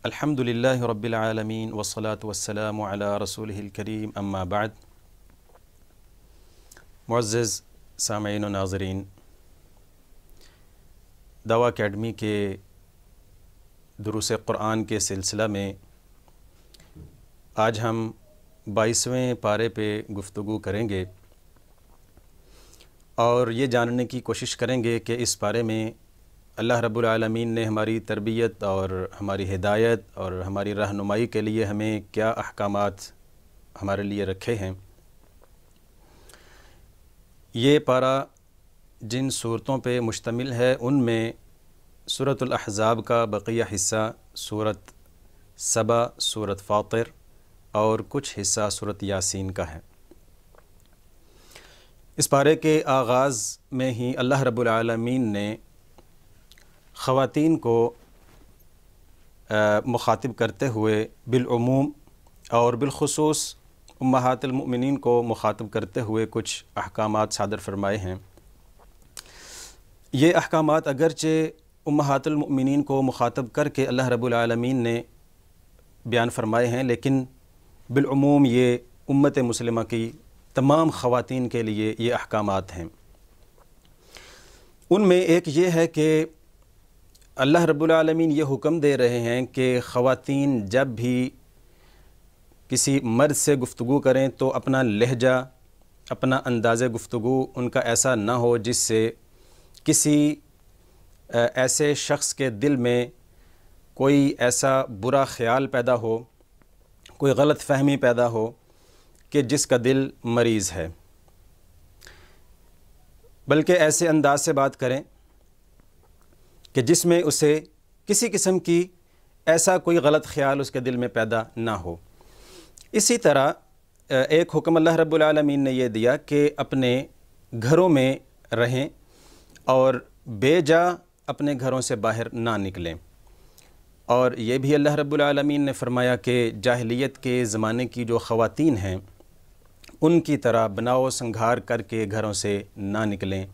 الحمد للہ رب العالمین والصلاة والسلام علی رسولہ الکریم اما بعد۔ معزز سامعین و ناظرین، دعویٰ اکیڈمی کے دروس قرآن کے سلسلہ میں آج ہم 22ویں پارے پہ گفتگو کریں گے اور یہ جاننے کی کوشش کریں گے کہ اس پارے میں اللہ رب العالمین نے ہماری تربیت اور ہماری ہدایت اور ہماری رہنمائی کے لیے ہمیں کیا احکامات ہمارے لیے رکھے ہیں۔ یہ پارہ جن صورتوں پہ مشتمل ہے ان میں سورۃ الاحزاب کا بقیہ حصہ، سورۃ سبا، سورۃ فاطر اور کچھ حصہ سورۃ یاسین کا ہے۔ اس پارے کے آغاز میں ہی اللہ رب العالمین نے خواتین کو مخاطب کرتے ہوئے بالعموم اور بالخصوص امہات المؤمنین کو مخاطب کرتے ہوئے کچھ احکامات صادر فرمائے ہیں۔ یہ احکامات اگرچہ امہات المؤمنین کو مخاطب کر کے اللہ رب العالمین نے بیان فرمائے ہیں، لیکن بالعموم یہ امت مسلمہ کی تمام خواتین کے لیے یہ احکامات ہیں۔ ان میں ایک یہ ہے کہ اللہ رب العالمین یہ حکم دے رہے ہیں کہ خواتین جب بھی کسی مرد سے گفتگو کریں تو اپنا لہجہ، اپنا انداز گفتگو ان کا ایسا نہ ہو جس سے کسی ایسے شخص کے دل میں کوئی ایسا برا خیال پیدا ہو، کوئی غلط فہمی پیدا ہو کہ جس کا دل مریض ہے، بلکہ ایسے انداز سے بات کریں کہ جس میں اسے کسی قسم کی ایسا کوئی غلط خیال اس کے دل میں پیدا نہ ہو۔ اسی طرح ایک حکم اللہ رب العالمین نے یہ دیا کہ اپنے گھروں میں رہیں اور بے جا اپنے گھروں سے باہر نہ نکلیں، اور یہ بھی اللہ رب العالمین نے فرمایا کہ جاہلیت کے زمانے کی جو خواتین ہیں ان کی طرح بناؤ سنگھار کر کے گھروں سے نہ نکلیں،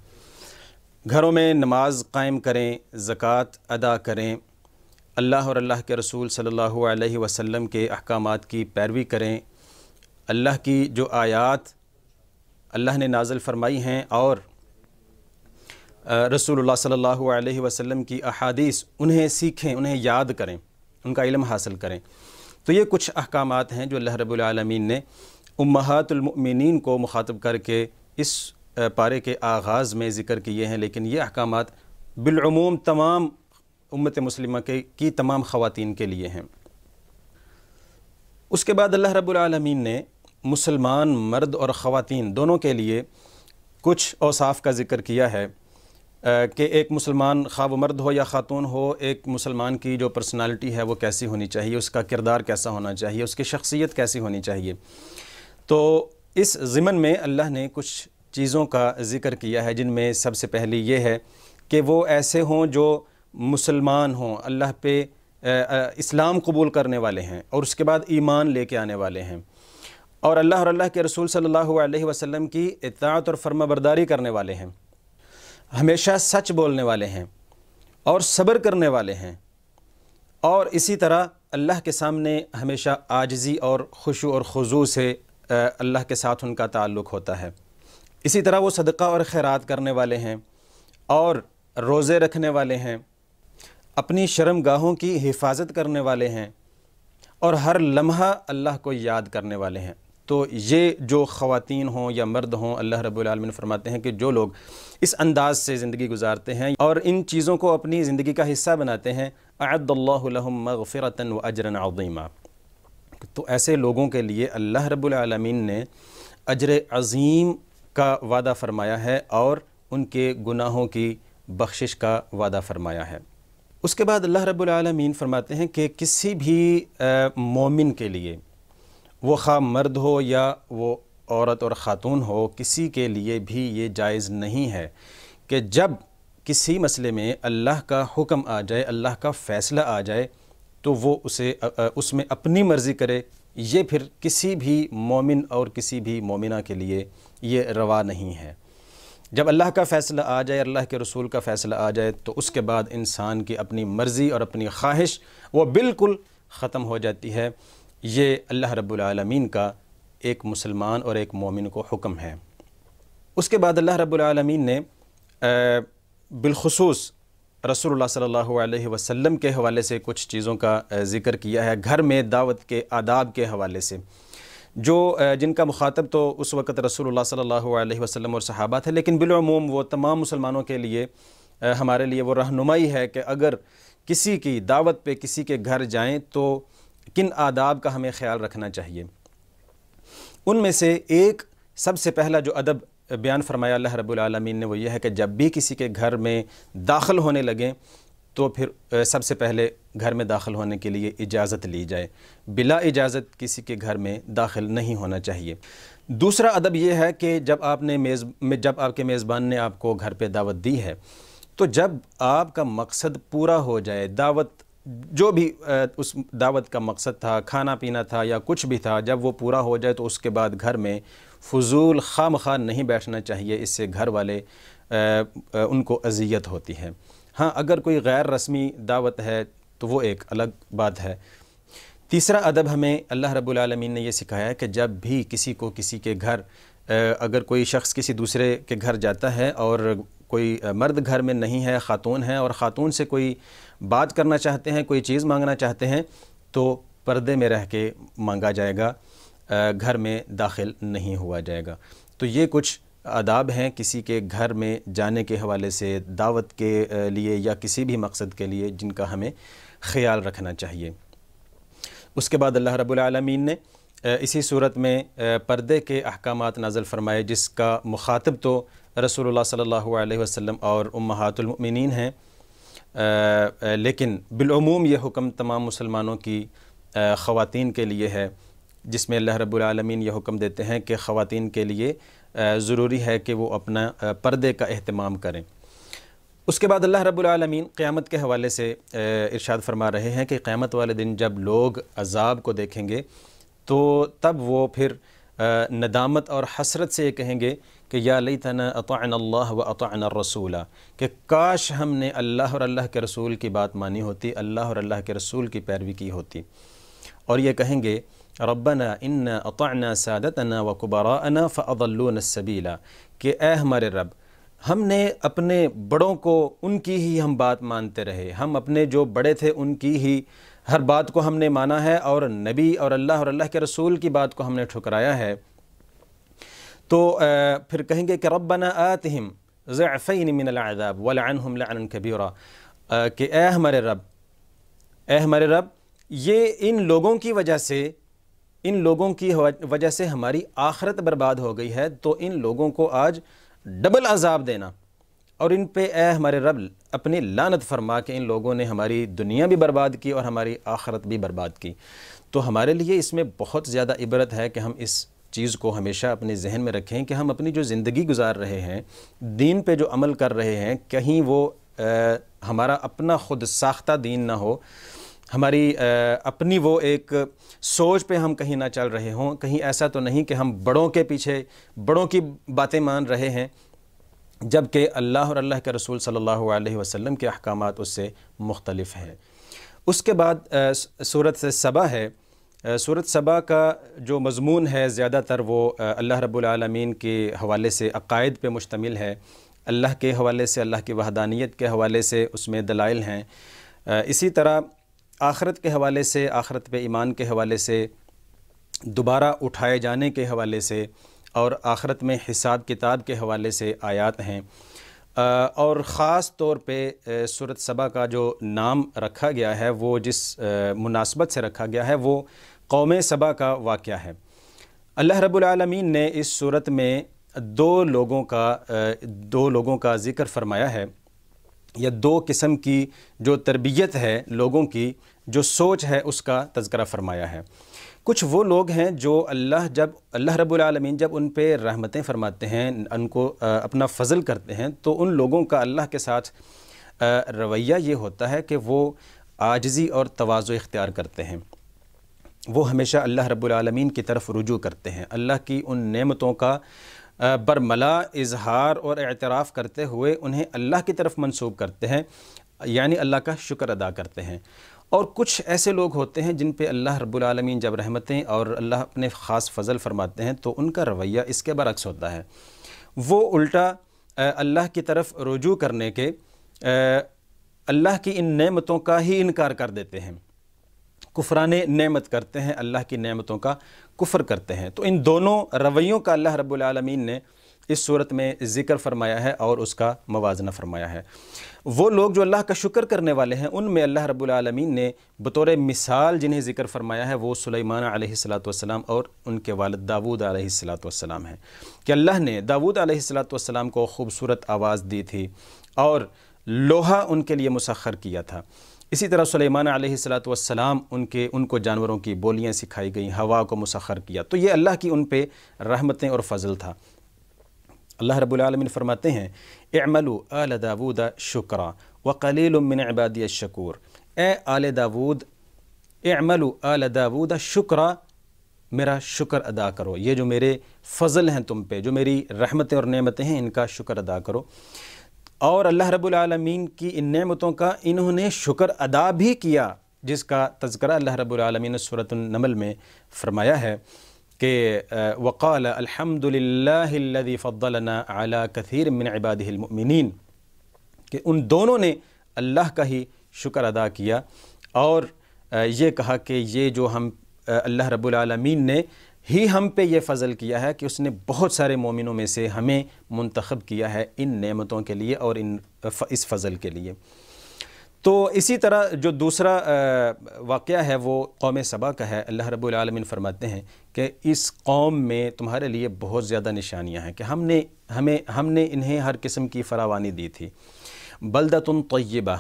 گھروں میں نماز قائم کریں، زکوٰۃ ادا کریں، اللہ اور اللہ کے رسول صلی اللہ علیہ وسلم کے احکامات کی پیروی کریں، اللہ کی جو آیات اللہ نے نازل فرمائی ہیں اور رسول اللہ صلی اللہ علیہ وسلم کی احادیث انہیں سیکھیں، انہیں یاد کریں، ان کا علم حاصل کریں۔ تو یہ کچھ احکامات ہیں جو اللہ رب العالمین نے امہات المؤمنین کو مخاطب کر کے اس پارے کے آغاز میں ذکر کیے ہیں، لیکن یہ احکامات بالعموم تمام امت مسلمہ کی تمام خواتین کے لیے ہیں۔ اس کے بعد اللہ رب العالمین نے مسلمان مرد اور خواتین دونوں کے لیے کچھ اوصاف کا ذکر کیا ہے کہ ایک مسلمان خواہ وہ مرد ہو یا خاتون ہو، ایک مسلمان کی جو پرسنالٹی ہے وہ کیسی ہونی چاہیے، اس کا کردار کیسا ہونا چاہیے، اس کی شخصیت کیسی ہونی چاہیے۔ تو اس ضمن میں اللہ نے کچھ چیزوں کا ذکر کیا ہے، جن میں سب سے پہلی یہ ہے کہ وہ ایسے ہوں جو مسلمان ہوں، اللہ پہ اسلام قبول کرنے والے ہیں اور اس کے بعد ایمان لے کے آنے والے ہیں، اور اللہ کے رسول صلی اللہ علیہ وسلم کی اطاعت اور فرما برداری کرنے والے ہیں، ہمیشہ سچ بولنے والے ہیں اور صبر کرنے والے ہیں، اور اسی طرح اللہ کے سامنے ہمیشہ عاجزی اور خشوع اور خضوع سے اللہ کے ساتھ ان کا تعلق ہوتا ہے۔ اسی طرح وہ صدقہ اور خیرات کرنے والے ہیں اور روزے رکھنے والے ہیں، اپنی شرم گاہوں کی حفاظت کرنے والے ہیں اور ہر لمحہ اللہ کو یاد کرنے والے ہیں۔ تو یہ جو خواتین ہوں یا مرد ہوں، اللہ رب العالمین فرماتے ہیں کہ جو لوگ اس انداز سے زندگی گزارتے ہیں اور ان چیزوں کو اپنی زندگی کا حصہ بناتے ہیں، اعد اللہ لہم مغفرۃ واجرا عظیما، تو ایسے لوگوں کے لیے اللہ رب العالمین نے اجر عظیم کا وعدہ فرمایا ہے اور ان کے گناہوں کی بخشش کا وعدہ فرمایا ہے۔ اس کے بعد اللہ رب العالمین فرماتے ہیں کہ کسی بھی مومن کے لیے، وہ خواہ مرد ہو یا وہ عورت اور خاتون ہو، کسی کے لیے بھی یہ جائز نہیں ہے کہ جب کسی مسئلے میں اللہ کا حکم آ جائے، اللہ کا فیصلہ آ جائے تو وہ اس میں اپنی مرضی کرے۔ یہ پھر کسی بھی مومن اور کسی بھی مومنہ کے لیے یہ روا نہیں ہے۔ جب اللہ کا فیصلہ آ جائے، اللہ کے رسول کا فیصلہ آ جائے، تو اس کے بعد انسان کی اپنی مرضی اور اپنی خواہش وہ بالکل ختم ہو جاتی ہے۔ یہ اللہ رب العالمین کا ایک مسلمان اور ایک مومن کو حکم ہے۔ اس کے بعد اللہ رب العالمین نے بالخصوص رسول اللہ صلی اللہ علیہ وسلم کے حوالے سے کچھ چیزوں کا ذکر کیا ہے، گھر میں دعوت کے آداب کے حوالے سے، جن کا مخاطب تو اس وقت رسول اللہ صلی اللہ علیہ وسلم اور صحابہ تھے، لیکن بالعموم وہ تمام مسلمانوں کے لیے ہمارے لیے وہ رہنمائی ہے کہ اگر کسی کی دعوت پہ کسی کے گھر جائیں تو کن آداب کا ہمیں خیال رکھنا چاہیے۔ ان میں سے ایک سب سے پہلا جو ادب بیان فرمایا اللہ رب العالمین نے وہ یہ ہے کہ جب بھی کسی کے گھر میں داخل ہونے لگیں تو پھر سب سے پہلے گھر میں داخل ہونے کے لیے اجازت لی جائے، بلا اجازت کسی کے گھر میں داخل نہیں ہونا چاہیے۔ دوسرا ادب یہ ہے کہ جب آپ کے میزبان نے آپ کو گھر پہ دعوت دی ہے تو جب آپ کا مقصد پورا ہو جائے، دعوت جو بھی اس دعوت کا مقصد تھا، کھانا پینا تھا یا کچھ بھی تھا، جب وہ پورا ہو جائے تو اس کے بعد گھر میں فضول خواہ مخواہ نہیں بیٹھنا چاہیے، اس سے گھر والے ان کو اذیت ہوتی ہے۔ ہاں اگر کوئی غیر رسمی دعوت ہے تو وہ ایک الگ بات ہے۔ تیسرا ادب ہمیں اللہ رب العالمین نے یہ سکھایا ہے کہ جب بھی کسی کے گھر اگر کوئی شخص کسی دوسرے کے گھر جاتا ہے اور کوئی مرد گھر میں نہیں ہے، خاتون ہے، اور خاتون سے کوئی بات کرنا چاہتے ہیں، کوئی چیز مانگنا چاہتے ہیں تو پردے میں رہ کے مانگا جائے گا، گھر میں داخل نہیں ہوا جائے گا۔ تو یہ کچھ آداب ہیں کسی کے گھر میں جانے کے حوالے سے، دعوت کے لیے یا کسی بھی مقصد کے لیے، جن کا ہمیں خیال رکھنا چاہیے۔ اس کے بعد اللہ رب العالمین نے اسی صورت میں پردے کے احکامات نازل فرمائے، جس کا مخاطب تو رسول اللہ صلی اللہ علیہ وسلم اور امہات المؤمنین ہیں، لیکن بالعموم یہ حکم تمام مسلمانوں کی خواتین کے لیے ہے، جس میں اللہ رب العالمین یہ حکم دیتے ہیں کہ خواتین کے لیے ضروری ہے کہ وہ اپنا پردے کا اہتمام کریں۔ اس کے بعد اللہ رب العالمین قیامت کے حوالے سے ارشاد فرما رہے ہیں کہ قیامت والے دن جب لوگ عذاب کو دیکھیں گے تو تب وہ پھر ندامت اور حسرت سے یہ کہیں گے کہ یا لیتنا اطعنا اللہ و اطعنا الرسول، کہ کاش ہم نے اللہ اور اللہ کے رسول کی بات مانی ہوتی، اللہ اور اللہ کے رسول کی پیروی کی ہوتی، اور یہ کہیں گے ربنا انا اطعنا سادتنا و کبراءنا فاضلونا السبیل، کہ اے ہمارے رب، ہم نے اپنے بڑوں کو ان کی ہی ہم بات مانتے رہے، ہم اپنے جو بڑے تھے ان کی ہی ہر بات کو ہم نے مانا ہے، اور نبی اور اللہ کے رسول کی بات کو ہم نے ٹھکرایا ہے۔ تو پھر کہیں گے کہ ربنا آتہم ضعفین من العذاب ولعنہم لعنا کبیرا، کہ اے ہمارے رب، یہ ان لوگوں کی وجہ سے ہماری آخرت برباد ہو گئی ہے، تو ان لوگوں کو آج ڈبل عذاب دینا، اور ان پہ اے ہمارے رب اپنی لعنت فرما کہ ان لوگوں نے ہماری دنیا بھی برباد کی اور ہماری آخرت بھی برباد کی۔ تو ہمارے لیے اس میں بہت زیادہ عبرت ہے کہ ہم اس چیز کو ہمیشہ اپنے ذہن میں رکھیں کہ ہم اپنی جو زندگی گزار رہے ہیں، دین پہ جو عمل کر رہے ہیں، کہیں وہ ہمارا اپنا خود ساختہ دین نہ ہو، ہماری اپنی وہ ایک سوچ پہ ہم کہیں نہ چل رہے ہوں، کہیں ایسا تو نہیں کہ ہم بڑوں کے پیچھے بڑوں کی باتیں مان رہے ہیں، جبکہ اللہ اور اللہ کے رسول صلی اللہ علیہ وسلم کے احکامات اس سے مختلف ہیں۔ اس کے بعد سورۃ سبا ہے۔ سورۃ سبا کا جو مضمون ہے زیادہ تر وہ اللہ رب العالمین کے حوالے سے عقائد پہ مشتمل ہے، اللہ کے حوالے سے، اللہ کی وحدانیت کے حوالے سے اس میں دلائل ہیں، اسی طرح آخرت کے حوالے سے، آخرت پہ ایمان کے حوالے سے، دوبارہ اٹھائے جانے کے حوالے سے، اور آخرت میں حساب کتاب کے حوالے سے آیات ہیں۔ اور خاص طور پہ سورۃ سبا کا جو نام رکھا گیا ہے، وہ جس مناسبت سے رکھا گیا ہے، وہ قوم سبا کا واقعہ ہے۔ اللہ رب العالمین نے اس سورت میں دو لوگوں کا ذکر فرمایا ہے، یا دو قسم کی جو تربیت ہے لوگوں کی، جو سوچ ہے، اس کا تذکرہ فرمایا ہے۔ کچھ وہ لوگ ہیں جو اللہ رب العالمین جب ان پہ رحمتیں فرماتے ہیں، ان کو اپنا فضل کرتے ہیں، تو ان لوگوں کا اللہ کے ساتھ رویہ یہ ہوتا ہے کہ وہ عاجزی اور تواضع اختیار کرتے ہیں، وہ ہمیشہ اللہ رب العالمین کی طرف رجوع کرتے ہیں، اللہ کی ان نعمتوں کا برملا اظہار اور اعتراف کرتے ہوئے انہیں اللہ کی طرف منسوب کرتے ہیں، یعنی اللہ کا شکر ادا کرتے ہیں، اور کچھ ایسے لوگ ہوتے ہیں جن پہ اللہ رب العالمین جب رحمتیں اور اللہ اپنے خاص فضل فرماتے ہیں تو ان کا رویہ اس کے برعکس ہوتا ہے، وہ الٹا اللہ کی طرف رجوع کرنے کے اللہ کی ان نعمتوں کا ہی انکار کر دیتے ہیں، کفران نعمت کرتے ہیں، اللہ کی نعمتوں کا کفر کرتے ہیں۔ تو ان دونوں رویوں کا اللہ رب العالمین نے اس صورت میں ذکر فرمایا ہے اور اس کا موازنہ فرمایا ہے۔ وہ لوگ جو اللہ کا شکر کرنے والے ہیں ان میں اللہ رب العالمین نے بطور مثال جنہیں ذکر فرمایا ہے وہ سلیمان علیہ السلام اور ان کے والد داود علیہ السلام ہیں، کہ اللہ نے داود علیہ السلام کو خوبصورت آواز دی تھی اور لوہا ان کے لیے مسخر کیا تھا۔ اسی طرح سلیمان علیہ السلام ان کو جانوروں کی بولیاں سکھائی گئیں، ہوا کو مسخر کیا، تو یہ اللہ کی ان پہ رحمتیں اور فضل تھا۔ اللہ رب العالمین فرماتے ہیں اعملوا آل داود شکرا وقلیل من عبادی الشکور، اے آل داود، اعملوا آل داود شکرا، میرا شکر ادا کرو، یہ جو میرے فضل ہیں تم پہ، جو میری رحمتیں اور نعمتیں ہیں ان کا شکر ادا کرو۔ اور اللہ رب العالمین کی ان نعمتوں کا انہوں نے شکر ادا بھی کیا، جس کا تذکرہ اللہ رب العالمین نے سورۃ النمل میں فرمایا ہے کہ وقال الحمد للہ الذی فضلنا علی کثیر من عبادہ المؤمنین، کہ ان دونوں نے اللہ کا ہی شکر ادا کیا اور یہ کہا کہ یہ جو اللہ رب العالمین نے ہی ہم پہ یہ فضل کیا ہے کہ اس نے بہت سارے مومنوں میں سے ہمیں منتخب کیا ہے ان نعمتوں کے لیے اور اس فضل کے لیے۔ تو اسی طرح جو دوسرا واقعہ ہے وہ قوم سبا کا ہے۔ اللہ رب العالمین فرماتے ہیں کہ اس قوم میں تمہارے لیے بہت زیادہ نشانیاں ہیں کہ ہم نے انہیں ہر قسم کی فراوانی دی تھی۔ بلدۃ طیبہ،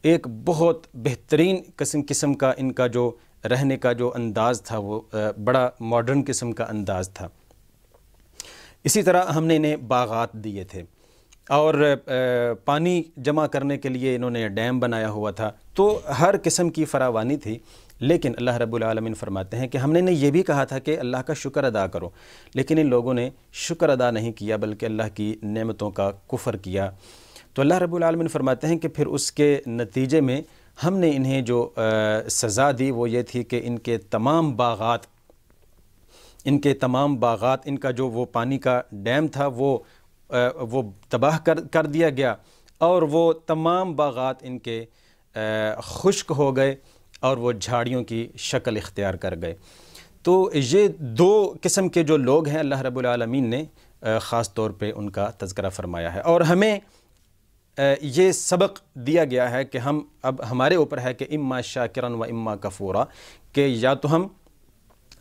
ایک بہت بہترین قسم کا ان کا جو رہنے کا جو انداز تھا وہ بڑا ماڈرن قسم کا انداز تھا۔ اسی طرح ہم نے انہیں باغات دیے تھے اور پانی جمع کرنے کے لیے انہوں نے ڈیم بنایا ہوا تھا، تو ہر قسم کی فراوانی تھی۔ لیکن اللہ رب العالمین فرماتے ہیں کہ ہم نے انہیں یہ بھی کہا تھا کہ اللہ کا شکر ادا کرو، لیکن ان لوگوں نے شکر ادا نہیں کیا بلکہ اللہ کی نعمتوں کا کفر کیا۔ تو اللہ رب العالمین فرماتے ہیں کہ پھر اس کے نتیجے میں ہم نے انہیں جو سزا دی وہ یہ تھی کہ ان کے تمام باغات، ان کا جو وہ پانی کا ڈیم تھا وہ تباہ کر دیا گیا اور وہ تمام باغات ان کے خشک ہو گئے اور وہ جھاڑیوں کی شکل اختیار کر گئے۔ تو یہ دو قسم کے جو لوگ ہیں اللہ رب العالمین نے خاص طور پہ ان کا تذکرہ فرمایا ہے، اور ہمیں یہ سبق دیا گیا ہے کہ اب ہمارے اوپر ہے کہ اما شاکرا و اما کفورا، کہ یا تو ہم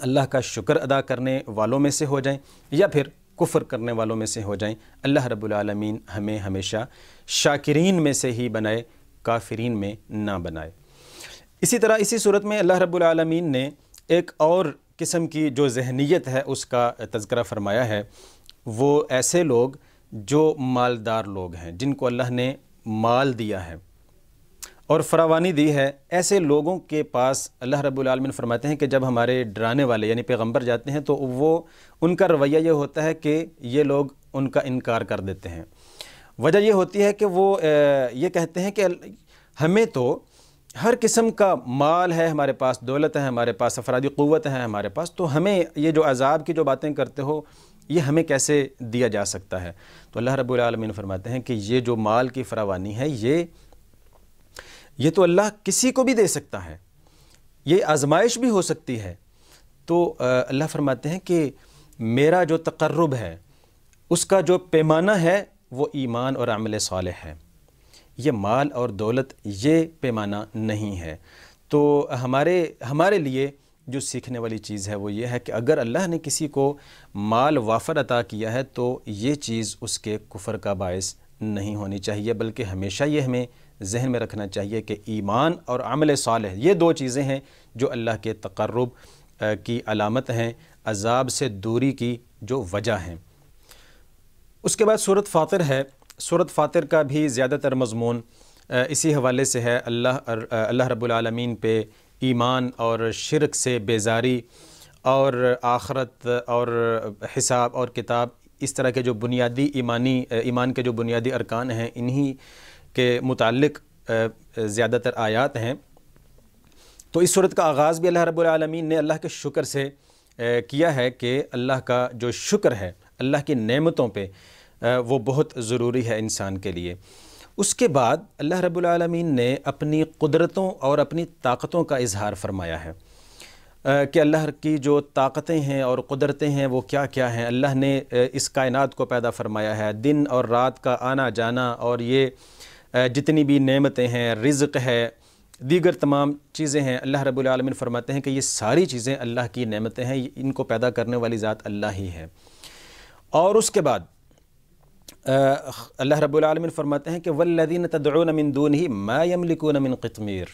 اللہ کا شکر ادا کرنے والوں میں سے ہو جائیں یا پھر کفر کرنے والوں میں سے ہو جائیں۔ اللہ رب العالمین ہمیں ہمیشہ شاکرین میں سے ہی بنائے، کافرین میں نہ بنائے۔ اسی طرح اسی صورت میں اللہ رب العالمین نے ایک اور قسم کی جو ذہنیت ہے اس کا تذکرہ فرمایا ہے، وہ ایسے لوگ جو مالدار لوگ ہیں، جن کو اللہ نے مال دیا ہے اور فراوانی دی ہے، ایسے لوگوں کے پاس اللہ رب العالمین فرماتے ہیں کہ جب ہمارے ڈرانے والے یعنی پیغمبر جاتے ہیں تو ان کا رویہ یہ ہوتا ہے کہ یہ لوگ ان کا انکار کر دیتے ہیں۔ وجہ یہ ہوتی ہے کہ وہ یہ کہتے ہیں کہ ہمیں تو ہر قسم کا مال ہے، ہمارے پاس دولت ہے، ہمارے پاس افرادی قوت ہے ہمارے پاس، تو ہمیں یہ جو عذاب کی جو باتیں کرتے ہو یہ ہمیں کیسے دیا جا سکتا ہے؟ تو اللہ رب العالمین فرماتے ہیں کہ یہ جو مال کی فراوانی ہے یہ تو اللہ کسی کو بھی دے سکتا ہے، یہ آزمائش بھی ہو سکتی ہے۔ تو اللہ فرماتے ہیں کہ میرا جو تقرب ہے اس کا جو پیمانہ ہے وہ ایمان اور عمل صالح ہے، یہ مال اور دولت یہ پیمانہ نہیں ہے۔ تو ہمارے لیے جو سیکھنے والی چیز ہے وہ یہ ہے کہ اگر اللہ نے کسی کو مال وافر عطا کیا ہے تو یہ چیز اس کے کفر کا باعث نہیں ہونی چاہیے، بلکہ ہمیشہ یہ ہمیں ذہن میں رکھنا چاہیے کہ ایمان اور عمل صالح یہ دو چیزیں ہیں جو اللہ کے تقرب کی علامت ہیں، عذاب سے دوری کی جو وجہ ہیں۔ اس کے بعد سورۃ فاطر ہے۔ سورۃ فاطر کا بھی زیادہ تر مضمون اسی حوالے سے ہے، اللہ رب العالمین پہ ایمان اور شرک سے بیزاری اور آخرت اور حساب اور کتاب، اس طرح کے جو بنیادی ایمان کے جو بنیادی ارکان ہیں انہی کے متعلق زیادہ تر آیات ہیں۔ تو اس صورت کا آغاز بھی اللہ رب العالمین نے اللہ کے شکر سے کیا ہے کہ اللہ کا جو شکر ہے اللہ کی نعمتوں پہ وہ بہت ضروری ہے انسان کے لیے۔ اس کے بعد اللہ رب العالمین نے اپنی قدرتوں اور اپنی طاقتوں کا اظہار فرمایا ہے کہ اللہ کی جو طاقتیں ہیں اور قدرتیں ہیں وہ کیا کیا ہیں۔ اللہ نے اس کائنات کو پیدا فرمایا ہے، دن اور رات کا آنا جانا، اور یہ جتنی بھی نعمتیں ہیں، رزق ہے، دیگر تمام چیزیں ہیں۔ اللہ رب العالمین فرماتے ہیں کہ یہ ساری چیزیں اللہ کی نعمتیں ہیں، ان کو پیدا کرنے والی ذات اللہ ہی ہے۔ اور اس کے بعد اللہ رب العالمین فرماتے ہیں کہ والذین تدعون من دونہ ما یملکون من قطمیر،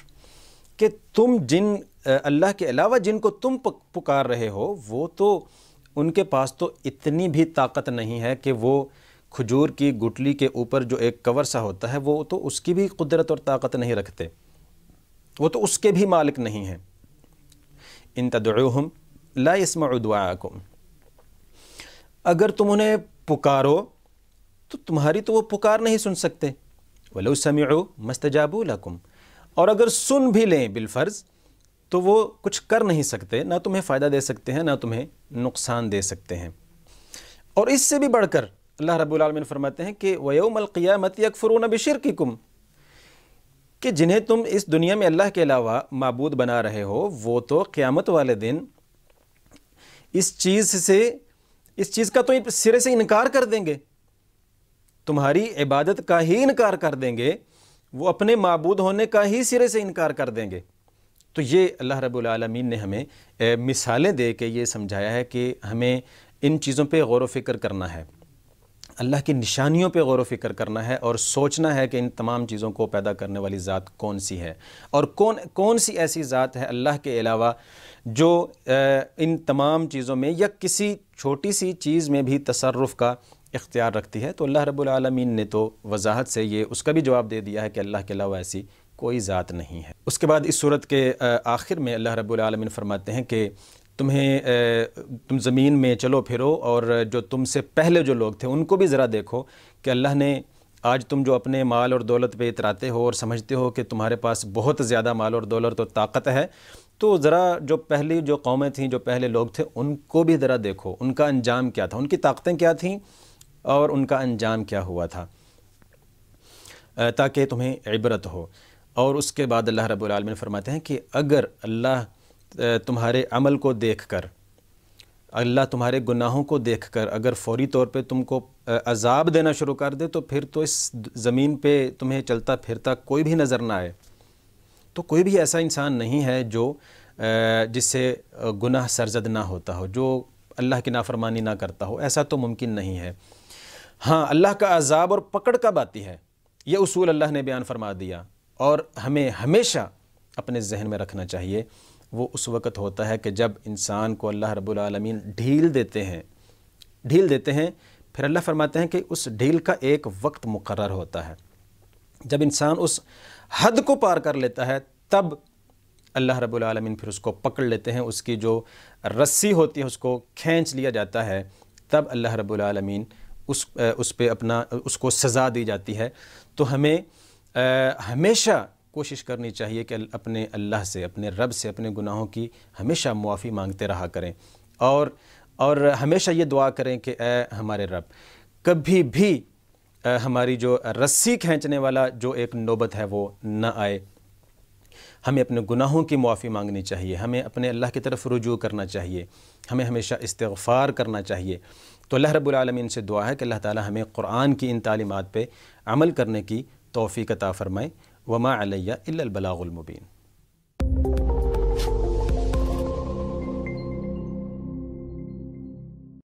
کہ تم جن اللہ کے علاوہ جن کو تم پکار رہے ہو وہ تو ان کے پاس تو اتنی بھی طاقت نہیں ہے کہ وہ کھجور کی گٹلی کے اوپر جو ایک کور سا ہوتا ہے وہ تو اس کی بھی قدرت اور طاقت نہیں رکھتے، وہ تو اس کے بھی مالک نہیں ہیں۔ ان تدعوہم لا يسمعوا دعاءکم، اگر تم انہیں پکارو تو تمہاری تو وہ پکار نہیں سن سکتے۔ وَلَوْ سَمِعُوا مَا اسْتَجَابُوا لَكُمْ، اور اگر سن بھی لیں بالفرض تو وہ کچھ کر نہیں سکتے، نہ تمہیں فائدہ دے سکتے ہیں نہ تمہیں نقصان دے سکتے ہیں۔ اور اس سے بھی بڑھ کر اللہ رب العالمین فرماتے ہیں کہ وَيَوْمَ الْقِيَامَةِ يَكْفُرُونَ بِشِرْكِكُمْ، کہ جنہیں تم اس دنیا میں اللہ کے علاوہ معبود بنا رہے ہو وہ تو قیامت والے دن اس چیز کا تو سرے سے انکار کر دیں گے، تمہاری عبادت کا ہی انکار کر دیں گے، وہ اپنے معبود ہونے کا ہی سرے سے انکار کر دیں گے۔ تو یہ اللہ رب العالمین نے ہمیں مثالیں دے کے یہ سمجھایا ہے کہ ہمیں ان چیزوں پہ غور و فکر کرنا ہے، اللہ کی نشانیوں پہ غور و فکر کرنا ہے اور سوچنا ہے کہ ان تمام چیزوں کو پیدا کرنے والی ذات کون سی ہے، اور کون سی ایسی ذات ہے اللہ کے علاوہ جو ان تمام چیزوں میں یا کسی چھوٹی سی چیز میں بھی تصرف کا اختیار رکھتی ہے۔ تو اللہ رب العالمین نے تو وضاحت سے یہ اس کا بھی جواب دے دیا ہے کہ اللہ کے علاوہ ایسی کوئی ذات نہیں ہے۔ اس کے بعد اس صورت کے آخر میں اللہ رب العالمین فرماتے ہیں کہ تم زمین میں چلو پھرو اور جو تم سے پہلے جو لوگ تھے ان کو بھی ذرا دیکھو کہ اللہ نے آج تم جو اپنے مال اور دولت پہ اتراتے ہو اور سمجھتے ہو کہ تمہارے پاس بہت زیادہ مال اور دولت اور طاقت ہے، تو ذرا جو پہلی جو قومیں تھیں، جو پہلے لوگ تھے، ان کو بھی ذرا دیکھو، ان کا انجام کیا تھا، ان کی طاقتیں کیا تھیں اور ان کا انجام کیا ہوا تھا، تاکہ تمہیں عبرت ہو۔ اور اس کے بعد اللہ رب العالمین فرماتے ہیں کہ اگر اللہ تمہارے عمل کو دیکھ کر، اللہ تمہارے گناہوں کو دیکھ کر اگر فوری طور پہ تم کو عذاب دینا شروع کر دے تو پھر تو اس زمین پہ تمہیں چلتا پھرتا کوئی بھی نظر نہ آئے۔ تو کوئی بھی ایسا انسان نہیں ہے جو جس سے گناہ سرزد نہ ہوتا ہو، جو اللہ کی نافرمانی نہ کرتا ہو، ایسا تو ممکن نہیں ہے۔ ہاں، اللہ کا عذاب اور پکڑ کب آتی ہے یہ اصول اللہ نے بیان فرما دیا، اور ہمیں ہمیشہ اپنے ذہن میں رکھنا چاہیے۔ وہ اس وقت ہوتا ہے کہ جب انسان کو اللہ رب العالمین ڈھیل دیتے ہیں، پھر اللہ فرماتے ہیں کہ اس ڈھیل کا ایک وقت مقرر ہوتا ہے۔ جب انسان اس حد کو پار کر لیتا ہے تب اللہ رب العالمین پھر اس کو پکڑ لیتے ہیں، اس کی جو رسی ہوتی ہے اس کو کھینچ لیا جاتا ہے، تب اللہ رب العالمین اس پہ اس کو سزا دی جاتی ہے۔ تو ہمیں ہمیشہ کوشش کرنی چاہیے کہ اپنے اللہ سے، اپنے رب سے اپنے گناہوں کی ہمیشہ معافی مانگتے رہا کریں، اور ہمیشہ یہ دعا کریں کہ اے ہمارے رب، کبھی بھی ہماری جو رسی کھینچنے والا جو ایک نوبت ہے وہ نہ آئے۔ ہمیں اپنے گناہوں کی معافی مانگنی چاہیے، ہمیں اپنے اللہ کی طرف رجوع کرنا چاہیے، ہمیں ہمیشہ استغفار کرنا چاہیے۔ تو اللہ رب العالمین سے دعا ہے کہ اللہ تعالی ہمیں قرآن کی ان تعلیمات پہ عمل کرنے کی توفیق عطا فرمائے۔ وما علیہ الا البلاغ المبین۔